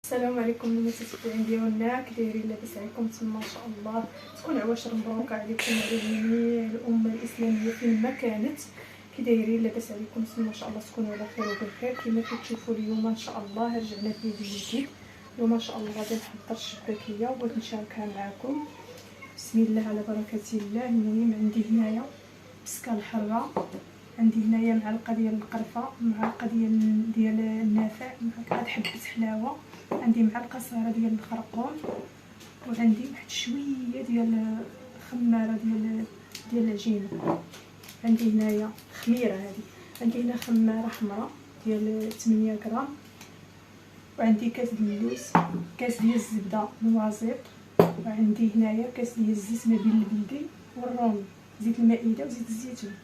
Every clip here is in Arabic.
السلام عليكم المتابعين ديالنا، كي دايرين؟ لاباس عليكم؟ نتمنى ان شاء الله تكون عواشر مبروكه عليكم وعلى جميع الامه الاسلاميه فين ما كانت. كي دايرين؟ لاباس عليكم؟ نتمنى ان شاء الله تكونوا على خير وبخير. كما كتشوفوا اليوم ان شاء الله رجعنا بفيديو جديد. اليوم ان شاء الله غادي نحضر الشباكيه وبغيت نشاركها معكم. بسم الله على بركه الله. المهم عندي هنايا مسكه الحره، عندي هنايا معلقه ديال القرفه، معلقه ديال النافع، معلقه حبه حلاوه، عندي معلقه صغيره ديال الخرقوم، وعندي واحد شويه ديال خماره ديال العجينه. عندي هنايا خميره، هذه عندي هنا خماره حمراء ديال 8 غرام، وعندي كاس ديال اللوز، كاس ديال الزبده نوازيط، وعندي هنايا كاس ديال الزيت ما بين البلدي والرومي، زيت المائده وزيت الزيتون.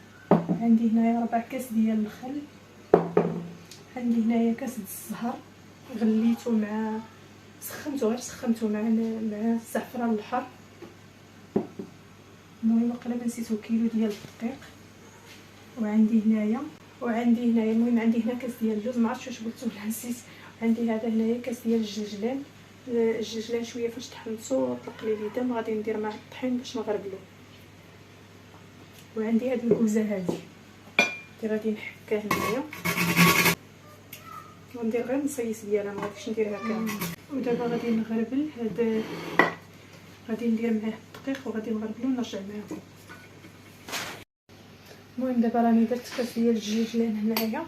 عندي هنايا 4 كاس ديال الخل، عندي هنايا كاس د الزهر غليته مع سخنته مع الزعفران الحر. المهم وقيلا ما نسيتو كيلو ديال الدقيق. وعندي هنايا المهم عندي هنا كاس ديال اللوز، ما عرفتش واش قلت ولا نسيت. عندي هذا هنايا كاس ديال الجلجلان شويه فاش طحنته وطلق لي اليدام غادي ندير مع الطحين باش نغربلو. وعندي هاد الكوزه هذه غادي نحكها هنايا، غندير غير نصيص ديالها، ما غاديش نديرها كامله. ودابا غادي نغربل هذا، غادي ندير معاه الدقيق وغادي نغربلو ونرجع معكم. المهم دابا راني درت كاس ديال الجلجلان هنايا،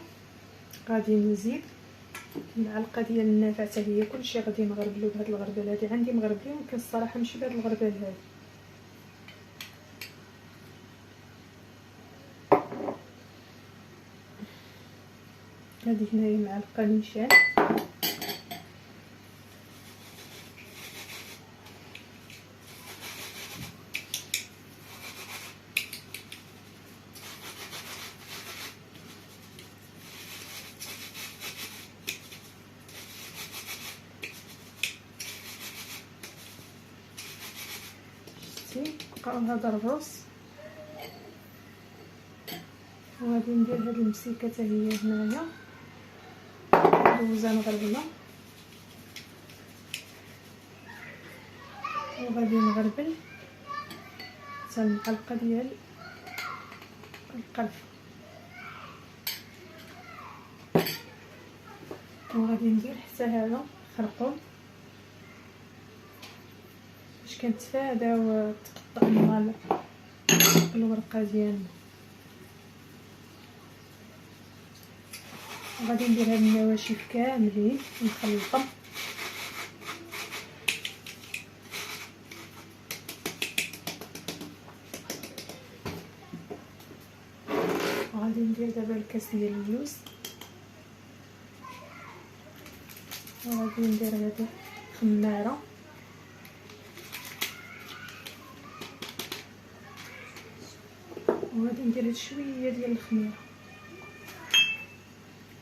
غادي نزيد معلقه ديال النافع حتى هي، كلشي غادي نغربلو بهاد الغربله هادي. عندي مغربلين ولكن الصراحه ماشي بهاد الغربله هادي. هادي هنايا معلقه نيشان، بقاو هذا الرز. وغادي ندير هاد المسيكه حتى هي هنايا، دوزه مغربله، وغادي نغربل حتى المعلقه ديال القرفه، وغادي ندير حتى هذا خرقوم باش كنتفادى وتقطع لنا الورقه ديالنا. وغادي ندير هاد النواشف كاملين ونخلطهم. وغادي ندير دابا الكاس ديال اللوز، وغادي ندير هاد خماره، وغادي ندير هاد شويه ديال الخميره،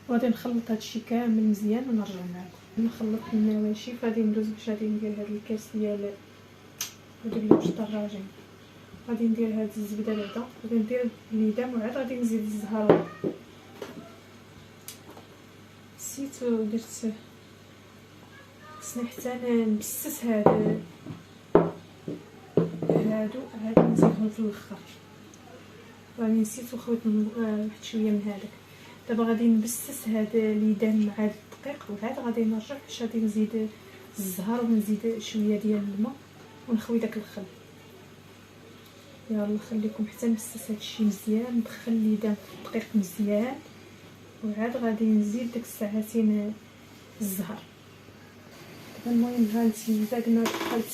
وغادي نخلط هادشي كامل مزيان ونرجع معكم. نخلط النواشف، غادي ندوز باش غادي ندير هاد الكاس ديال هادو اللي باش طراجين. غادي ندير هاد الزبده بعدا، غادي ندير الليدام، وعاد غادي نزيد الزهر. نسيت ودرت خصني حتى نبسس هادو عاد نزيدهم في الاخر، راني نسيت وخوت واحد شويه من هذاك. دابا غادي نبسس هاد الليدان مع الدقيق، وعاد غادي نرجع باش غادي نزيد الزهر ونزيد شويه ديال الماء ونخوي داك الخل. يلا خليكم حتى نبسس هادشي مزيان، ندخل الليدان في الدقيق مزيان، وعاد غادي نزيد داك الساعتين الزهر. دابا المهم هانتي قلنا دخلت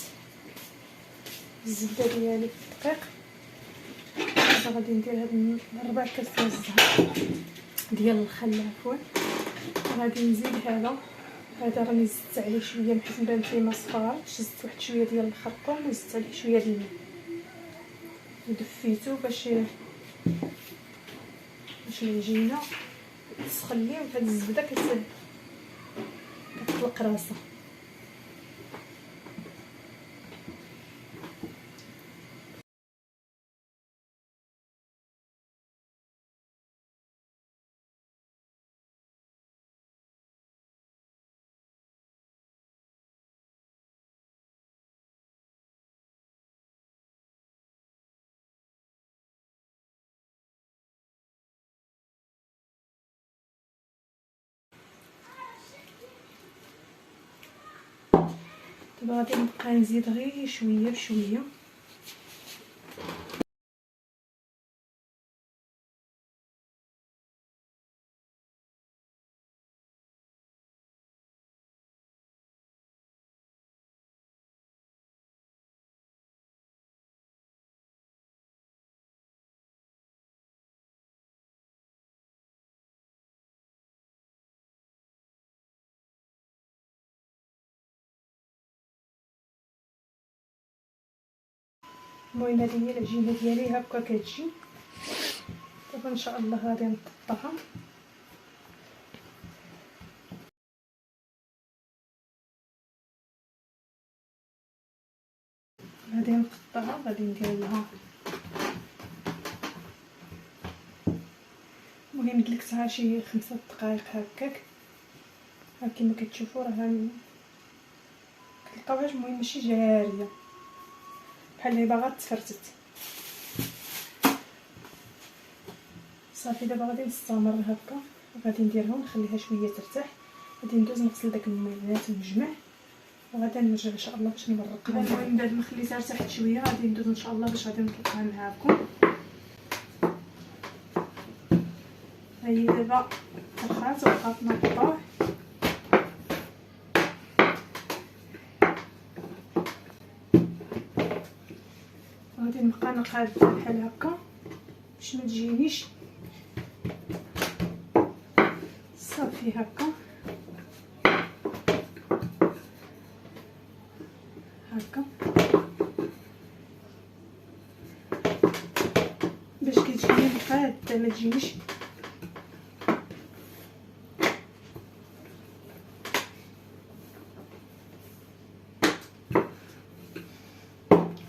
الزبده ديالي في الدقيق. غادي ندير هاد 4 كاس ديال الزهر ديال الخل عفوا، غادي نزيد هذا راني زدت عليه شويه حيت بانت لي ما صفارتش، زدت واحد شويه ديال الخرقوم وزدت عليه شويه ديال الماء ودفيتو باش العجينه تسخن لي، وهاد الزبده كتطلق راسها. دابا غادي نبقى نزيد غير شويه بشويه. المهم هذه هي العجينه ديالي هكا كتجي. دابا ان شاء الله غادي نقطعها. غادي نقطعها، غادي ندير لها، المهم دلكتها شي 5 دقائق هكاك. ها كما كتشوفوا راه كتلقاوهاش، المهم ماشي جاريه بحال اللي باغا تفرتت. صافي دابا غادي نستمر هكا، غادي نديرها ونخليها شويه ترتاح. غادي ندوز نغسل داك الماء ونجمع، وغادي نرجع ان شاء الله باش نبرقها. المهم بعد ما خليتها ارتاحت شويه غادي ندوز ان شاء الله باش غادي نطلقها معاكم. هي دابا طرخات وبقات نطبع. غادي نبقى نقادها بحال هكا باش ما تجينيش. صافي هكا هكا باش كتجيني مقاده ما تجينيش.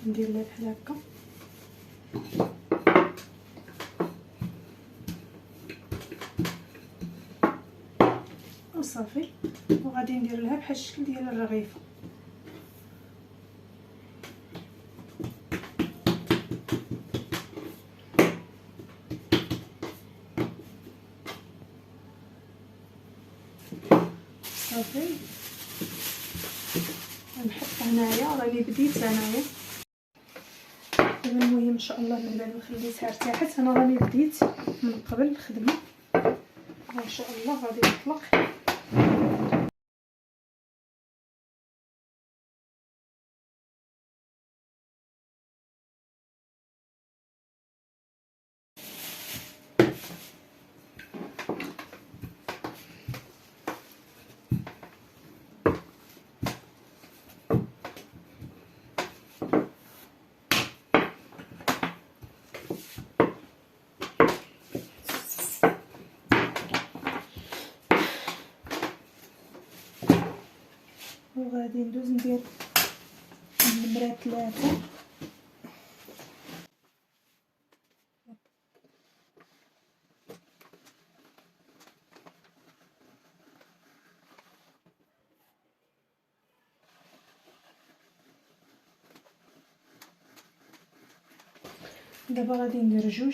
ندير لها بحال هكا وصافي، وغادي ندير لها بحال الشكل ديال الرغيفه. صافي غنحط هنايا، راني بديت هنايا. المهم ان شاء الله من بعد ما خليتها ارتاحت انا راني بديت من قبل الخدمه. ان شاء الله غادي نطلق. وغادي ندوز ندير النمره 3. دابا غادي ندير 2.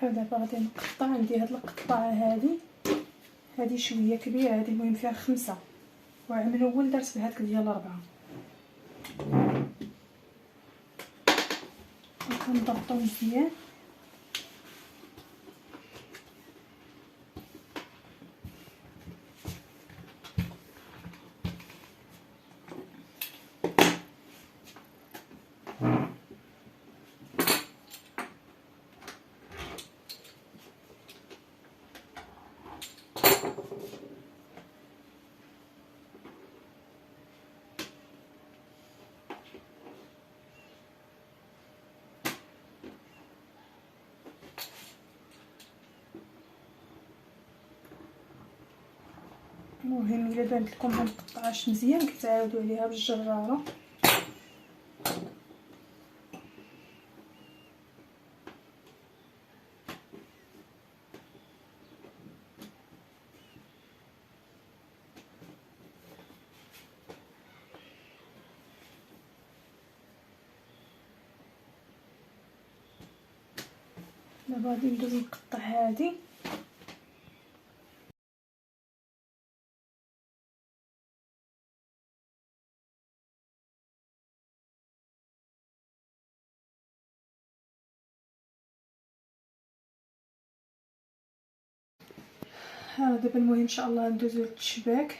دابا غادي نقطع. عندي هاد القطعه هادي شويه كبيره، هادي المهم فيها 5، وعام الاول درت بهاديك ديال 4. كنضغطو مزيان المهم الا بانت لكم ما مقطعاش مزيان كتعاودوا عليها بالجراره. دابا غادي ندوز نقطع هادي. ها دابا المهم ان شاء الله ندوزو للشباك.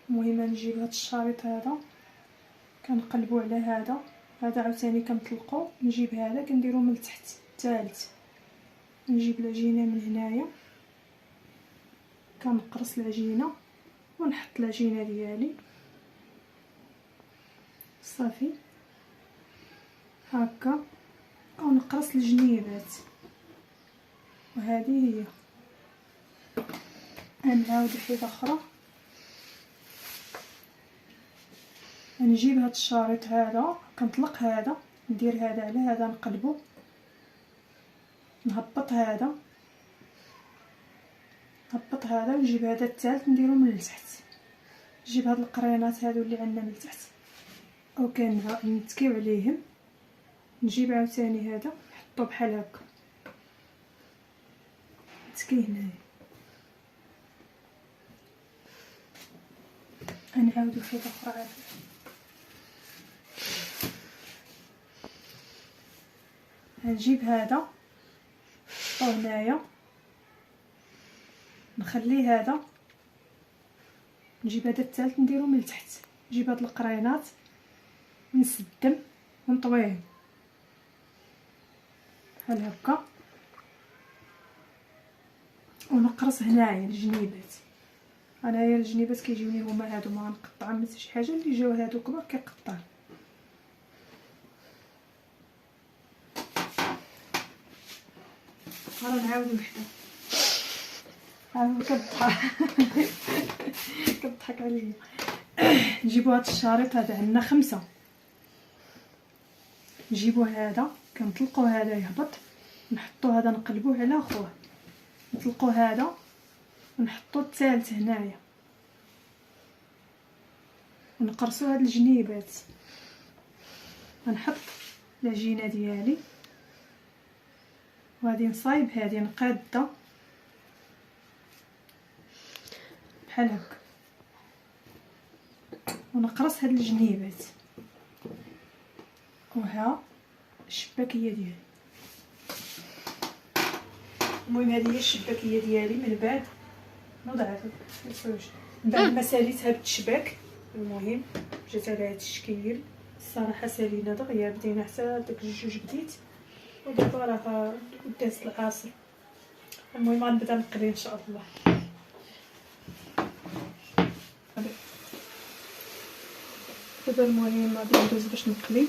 المهم نجيب هاد الشريط هذا كنقلبو على هذا عاوتاني كنطلقو، نجيب هذا كنديرو من التحت الثالث، نجيب العجينه من هنايا كنقرص العجينه ونحط العجينه ديالي صافي هكا، ونقرص الجنيبات. وهذه هي. نعاود وحده اخرى، نجيب هاد الشريط هذا كنطلق هذا، ندير هذا على هذا نقلبو، نهبط هذا نهبط هذا، ونجيب هذا الثالث نديرو من التحت، نجيب هاد القرينات هادو اللي عندنا من التحت نتكيو عليهم، نجيب عاوتاني هذا نحطو بحال هكا نتكي هنايا. نعاودو فيه اخرى عاد نجيب هذا نحطو هنايا، نخلي هذا، نجيب هذا الثالث نديرو من التحت، نجيب هاد القرينات نسدم ونطويهم بحال هكا، ونقرص هنايا الجنيبات. انايا الجنيبات كيجيوني هما هادو، ما نقطع من شي حاجه اللي جاو هادو كبار كيقطع. راه نعاودو وحده كضحك عليا. نجيبو هاد الشريط هذا عندنا 5، نجيبو هذا كنطلقو هذا يهبط، نحطو هذا نقلبوه على خوه، نطلقو هذا ونحطو الثالث هنايا، ونقرصو هاد الجنيبات. غنحط العجينه ديالي وغادي نصايب هذه نقاده بحال هكا، ونقرص هاد الجنيبات. وها الشباكيه ديالي. المهم هذه هي الشباكيه ديالي. من بعد نوضع من بعد ما ساليت هاد الشباك، المهم جات على هاد الشكل. الصراحه سالينا دغيا، بدينا حتى داك الجوج بديت، ودابا راه دازت العصر. المهم غنبدا نقلي ان شاء الله. دابا المهم غادي ندوز باش نقلي.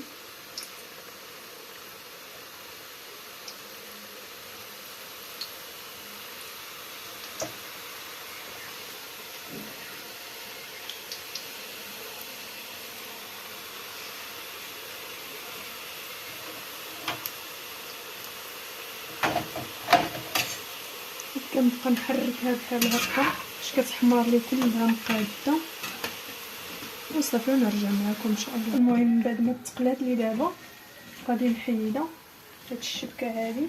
كنبقى نحركها بحال هكا باش كتحمر لي كلها مقاده وصافي، ونرجع معكم ان شاء الله. المهم من بعد ما تقلات لي دابا غادي نحيدها هاد الشبكه هذه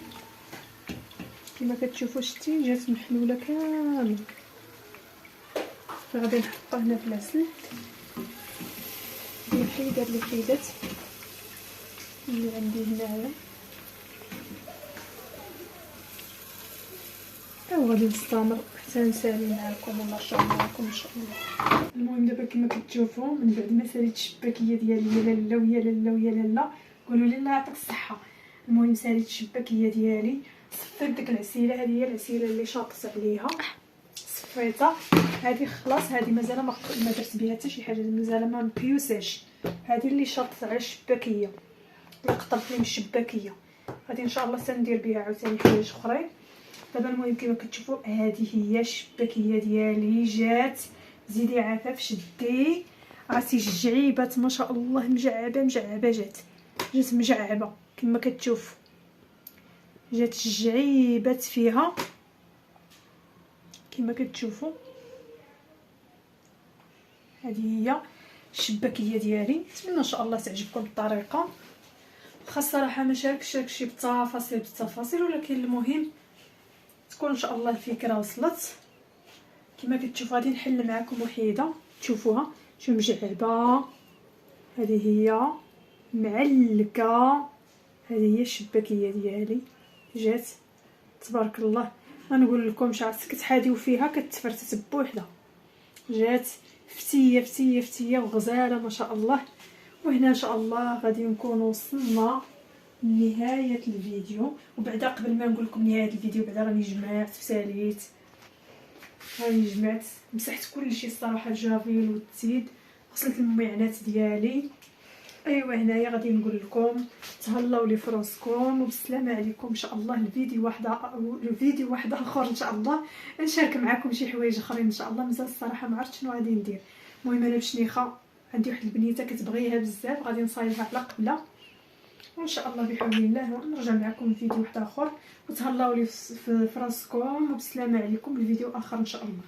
كما كتشوفوا، شتي جات محلوله كامل، فغادي نحطها هنا في العسل. غادي نحيد هاد الحيدات اللي عندي هنايا، وغادي نستمر حتى نسالي معكم ونرجع معكم ان شاء الله. المهم دابا كما كتشوفوا من بعد ما ساليت الشباكيه ديالي، يا لاله ويا لاله ويا لاله، قولوا لي الله يعطيك الصحه. المهم ساليت الشباكيه ديالي، صفيت ديك العسيله، هذه هي العسيله اللي شاطت عليها، صفيتها. هذه خلاص، هذه مازال ما درت بها حتى شي حاجه، مازال ما مبيوساش. هذه اللي شاطت على الشباكيه، اللي قطرت لي من الشباكيه، غادي ان شاء الله سندير بها عاوتاني حوايج اخرين. دابا المهم كما كتشوفوا هذه هي الشباكيه ديالي، جات. زيدي عفاف شدي راسي الجعيبات ما شاء الله، مجعبه مجعبه، جات مجعبه كما كتشوف، جات الجعيبات فيها كما كتشوفوا. هذه هي الشباكيه ديالي. نتمنى ان شاء الله تعجبكم الطريقه. واخا الصراحه ما شاركش بالتفاصيل، ولكن المهم تكون ان شاء الله الفكره وصلت. كما كتشوفوا غادي نحل معكم وحيده تشوفوها شو مجعبه، هذه هي معلكه، هذه هي الشباكيه ديالي جات تبارك الله. ما نقول لكمش عاد كتحاديو فيها كتفرتت بوحده، جات فتيه فتيه فتيه وغزاله ما شاء الله. وهنا ان شاء الله غادي نكون وصلنا لنهايه الفيديو. وبعدا قبل ما نقول لكم نهايه الفيديو بعدا راني جمعت وساليت، راني جمعت مسحت كلشي الصراحه، الجافيل والتيد، غسلت المعانات ديالي. ايوا هنايا غادي نقول لكم تهلاو لي فراسكم وبالسلامه عليكم ان شاء الله. الفيديو واحد اخر ان شاء الله نشارك معكم شي حوايج اخرين ان شاء الله. مازال الصراحه ما عرفتش شنو غادي ندير. المهم انا بشنيخه عندي واحد البنيته كتبغيها بزاف، غادي نصايبها على قبله وان شاء الله بحول الله ونرجع معكم فيديو واحد اخر. وتهلاو لي فراسكم وبالسلامه عليكم، الفيديو اخر ان شاء الله.